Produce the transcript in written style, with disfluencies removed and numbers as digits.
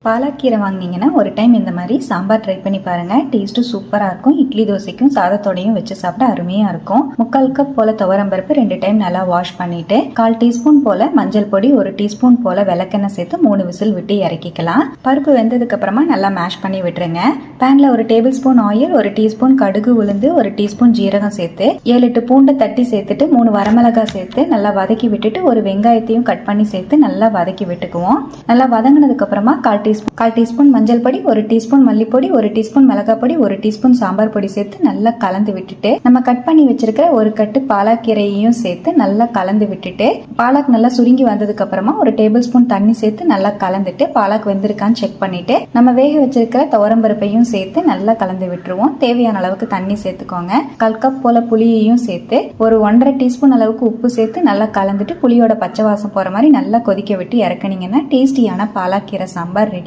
பாலக்கீரை வாங்கினீங்கன்னா ஒரு டைம் இந்த மாதிரி சாம்பார் ட்ரை பண்ணி பாருங்க. டேஸ்ட்டு சூப்பராக இருக்கும். இட்லி தோசைக்கும் சாதத்தோடையும் வச்சு சாப்பிட அருமையாக இருக்கும். 3/4 கப் போல துவரம்பருப்பு 2 டைம் நல்லா வாஷ் பண்ணிட்டு 1/4 டீஸ்பூன் போல மஞ்சள் பொடி, 1 டீஸ்பூன் போல விளக்கெண்ணெய் சேர்த்து 3 விசில் விட்டு இறக்கிக்கலாம். பருப்பு வெந்ததுக்கு அப்புறமா நல்லா மேஷ் பண்ணி விட்டுருங்க. பேன்ல 1 டேபிள் ஸ்பூன் ஆயில், 1 டீஸ்பூன் கடுகு உளுந்து, 1 டீஸ்பூன் ஜீரகம் சேர்த்து 7-8 பூண்டை தட்டி சேர்த்துட்டு 3 வரமிளகாய் சேர்த்து நல்லா வதக்கி விட்டுட்டு ஒரு வெங்காயத்தையும் கட் பண்ணி சேர்த்து நல்லா வதக்கி விட்டுக்குவோம். நல்லா வதங்கினதுக்கு அப்புறமா 1/4 டீஸ்பூன் மஞ்சள் பொடி, 1 டீஸ்பூன் மல்லிப்பொடி, 1 டீஸ்பூன் மிளகாய் பொடி, 1 டீஸ்பூன் சாம்பார் பொடி சேர்த்து நல்லா கலந்து விட்டுட்டு நம்ம கட் பண்ணி வச்சிருக்கிற ஒரு கட்டு பாலாக்கீரையையும் சேர்த்து நல்லா கலந்து விட்டுட்டு பாலாக் நல்லா சுருங்கி வந்ததுக்கு அப்புறமா 1 டேபிள் ஸ்பூன் தண்ணி சேர்த்து நல்லா கலந்துட்டு பாலாக் வெந்திருக்கான்னு செக் பண்ணிட்டு நம்ம வேக வச்சிருக்கிற துவரம்பருப்பையும் சேர்த்து நல்லா கலந்து விட்டுருவோம். தேவையான அளவுக்கு தண்ணி சேர்த்துக்கோங்க. 1/4 கப் போல புளியையும் சேர்த்து ஒரு 1/2 டீஸ்பூன் அளவுக்கு உப்பு சேர்த்து நல்லா கலந்துட்டு புளியோட பச்சை வாசம் போற மாதிரி நல்லா கொதிக்க விட்டு இறக்குனீங்கன்னா டேஸ்டியான பாலாக்கீரை சாம்பார் ரெடி.